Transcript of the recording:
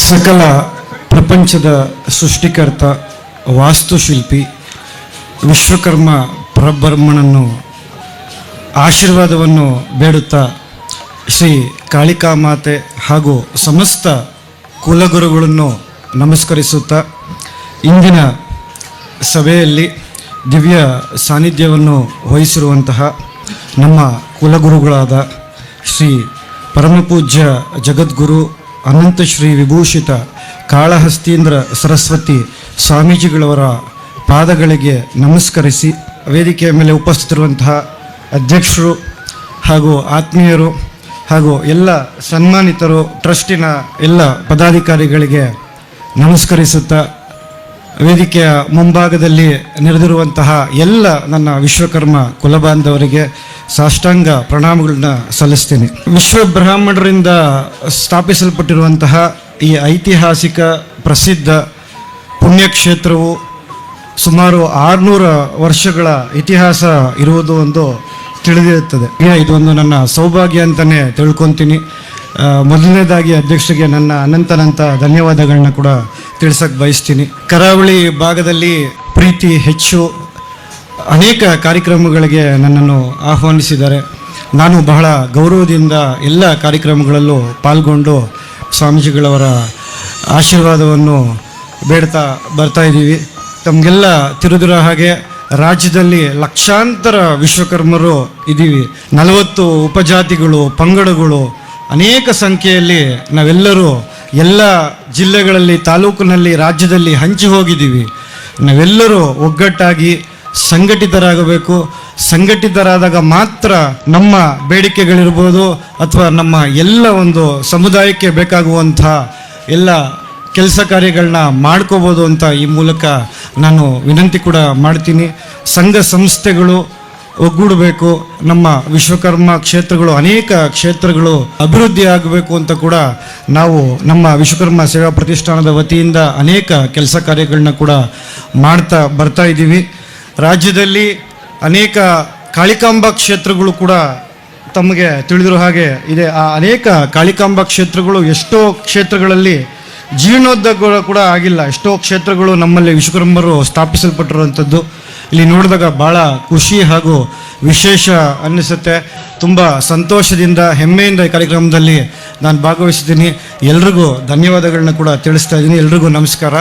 ಸಕಲ ಪ್ರಪಂಚದ ಸೃಷ್ಟಿಕರ್ತ ವಾಸ್ತುಶಿಲ್ಪಿ ವಿಶ್ವಕರ್ಮ ಪರಬ್ರಹ್ಮನನ್ನು ಆಶೀರ್ವಾದವನ್ನು ಬೇಡುತ್ತಾ ಶ್ರೀ ಕಾಳಿಕಾಮಾತೆ ಹಾಗೂ ಸಮಸ್ತ ಕುಲಗುರುಗಳನ್ನು ನಮಸ್ಕರಿಸುತ್ತಾ ಇಂದಿನ ಸಭೆಯಲ್ಲಿ ದಿವ್ಯ ಸಾನ್ನಿಧ್ಯವನ್ನು ವಹಿಸಿರುವಂತಹ ನಮ್ಮ ಕುಲಗುರುಗಳಾದ ಶ್ರೀ ಪರಮಪೂಜ್ಯ ಜಗದ್ಗುರು ಅನಂತ ಶ್ರೀ ವಿಭೂಷಿತ ಕಾಳಹಸ್ತೀಂದ್ರ ಸರಸ್ವತಿ ಸ್ವಾಮೀಜಿಗಳವರ ಪಾದಗಳಿಗೆ ನಮಸ್ಕರಿಸಿ ವೇದಿಕೆಯ ಮೇಲೆ ಉಪಸ್ಥಿತರಿರುವಂತಹ ಅಧ್ಯಕ್ಷರು ಹಾಗೂ ಆತ್ಮೀಯರು ಹಾಗೂ ಎಲ್ಲ ಸನ್ಮಾನಿತರು ಟ್ರಸ್ಟಿನ ಎಲ್ಲ ಪದಾಧಿಕಾರಿಗಳಿಗೆ ನಮಸ್ಕರಿಸುತ್ತಾ ವೇದಿಕೆಯ ಮುಂಭಾಗದಲ್ಲಿ ನೆರೆದಿರುವಂತಹ ಎಲ್ಲ ನನ್ನ ವಿಶ್ವಕರ್ಮ ಕುಲಬಾಂಧವರಿಗೆ ಸಾಷ್ಟಾಂಗ ಪ್ರಣಾಮಗಳನ್ನ ಸಲ್ಲಿಸ್ತೀನಿ. ವಿಶ್ವ ಬ್ರಾಹ್ಮಣರಿಂದ ಸ್ಥಾಪಿಸಲ್ಪಟ್ಟಿರುವಂತಹ ಈ ಐತಿಹಾಸಿಕ ಪ್ರಸಿದ್ಧ ಪುಣ್ಯಕ್ಷೇತ್ರವು ಸುಮಾರು 600 ವರ್ಷಗಳ ಇತಿಹಾಸ ಇರುವುದು ಒಂದು ತಿಳಿದಿರುತ್ತದೆ. ಇದೊಂದು ನನ್ನ ಸೌಭಾಗ್ಯ ಅಂತಲೇ ತಿಳ್ಕೊತೀನಿ. ಮೊದಲನೇದಾಗಿ ಅಧ್ಯಕ್ಷರಿಗೆ ನನ್ನ ಅನಂತ ಧನ್ಯವಾದಗಳನ್ನ ಕೂಡ ತಿಳಿಸಕ್ಕೆ ಬಯಸ್ತೀನಿ. ಕರಾವಳಿ ಭಾಗದಲ್ಲಿ ಪ್ರೀತಿ ಹೆಚ್ಚು ಅನೇಕ ಕಾರ್ಯಕ್ರಮಗಳಿಗೆ ನನ್ನನ್ನು ಆಹ್ವಾನಿಸಿದ್ದಾರೆ. ನಾನು ಬಹಳ ಗೌರವದಿಂದ ಎಲ್ಲ ಕಾರ್ಯಕ್ರಮಗಳಲ್ಲೂ ಪಾಲ್ಗೊಂಡು ಸ್ವಾಮೀಜಿಗಳವರ ಆಶೀರ್ವಾದವನ್ನು ಬೇಡ್ತಾ ಬರ್ತಾ ಇದ್ದೀವಿ. ತಮಗೆಲ್ಲ ತಿಳಿದಿರೋ ಹಾಗೆ ರಾಜ್ಯದಲ್ಲಿ ಲಕ್ಷಾಂತರ ವಿಶ್ವಕರ್ಮರು ಇದ್ದೀವಿ. 40 ಉಪಜಾತಿಗಳು, ಪಂಗಡಗಳು, ಅನೇಕ ಸಂಖ್ಯೆಯಲ್ಲಿ ನಾವೆಲ್ಲರೂ ಎಲ್ಲ ಜಿಲ್ಲೆಗಳಲ್ಲಿ, ತಾಲೂಕಿನಲ್ಲಿ, ರಾಜ್ಯದಲ್ಲಿ ಹಂಚಿ ಹೋಗಿದ್ದೀವಿ. ನಾವೆಲ್ಲರೂ ಒಗ್ಗಟ್ಟಾಗಿ ಸಂಘಟಿತರಾಗಬೇಕು. ಸಂಘಟಿತರಾದಾಗ ಮಾತ್ರ ನಮ್ಮ ಬೇಡಿಕೆಗಳಿರ್ಬೋದು ಅಥವಾ ನಮ್ಮ ಎಲ್ಲ ಒಂದು ಸಮುದಾಯಕ್ಕೆ ಬೇಕಾಗುವಂಥ ಎಲ್ಲ ಕೆಲಸ ಕಾರ್ಯಗಳನ್ನ ಮಾಡ್ಕೋಬೋದು ಅಂತ ಈ ಮೂಲಕ ನಾನು ವಿನಂತಿ ಕೂಡ ಮಾಡ್ತೀನಿ. ಸಂಘ ಸಂಸ್ಥೆಗಳು ಒಗ್ಗೂಡಬೇಕು. ನಮ್ಮ ವಿಶ್ವಕರ್ಮ ಕ್ಷೇತ್ರಗಳು, ಅನೇಕ ಕ್ಷೇತ್ರಗಳು ಅಭಿವೃದ್ಧಿ ಆಗಬೇಕು ಅಂತ ಕೂಡ ನಾವು ನಮ್ಮ ವಿಶ್ವಕರ್ಮ ಸೇವಾ ಪ್ರತಿಷ್ಠಾನದ ವತಿಯಿಂದ ಅನೇಕ ಕೆಲಸ ಕಾರ್ಯಗಳನ್ನ ಕೂಡ ಮಾಡ್ತಾ ಬರ್ತಾ ಇದ್ದೀವಿ. ರಾಜ್ಯದಲ್ಲಿ ಅನೇಕ ಕಾಳಿಕಾಂಬಾ ಕ್ಷೇತ್ರಗಳು ಕೂಡ ತಮಗೆ ತಿಳಿದಿರೋ ಹಾಗೆ ಇದೆ. ಆ ಅನೇಕ ಕಾಳಿಕಾಂಬಾ ಕ್ಷೇತ್ರಗಳು ಎಷ್ಟೋ ಕ್ಷೇತ್ರಗಳಲ್ಲಿ ಜೀರ್ಣೋದ್ಧಾರ ಕೂಡ ಆಗಿಲ್ಲ. ಎಷ್ಟೋ ಕ್ಷೇತ್ರಗಳು ನಮ್ಮಲ್ಲಿ ವಿಶ್ವಕರ್ಮರು ಸ್ಥಾಪಿಸಲ್ಪಟ್ಟಿರುವಂಥದ್ದು ಇಲ್ಲಿ ನೋಡಿದಾಗ ಭಾಳ ಖುಷಿ ಹಾಗೂ ವಿಶೇಷ ಅನ್ನಿಸುತ್ತೆ. ತುಂಬ ಸಂತೋಷದಿಂದ ಹೆಮ್ಮೆಯಿಂದ ಈ ಕಾರ್ಯಕ್ರಮದಲ್ಲಿ ನಾನು ಭಾಗವಹಿಸಿದ್ದೀನಿ. ಎಲ್ರಿಗೂ ಧನ್ಯವಾದಗಳನ್ನ ಕೂಡ ತಿಳಿಸ್ತಾ ಇದ್ದೀನಿ. ಎಲ್ರಿಗೂ ನಮಸ್ಕಾರ.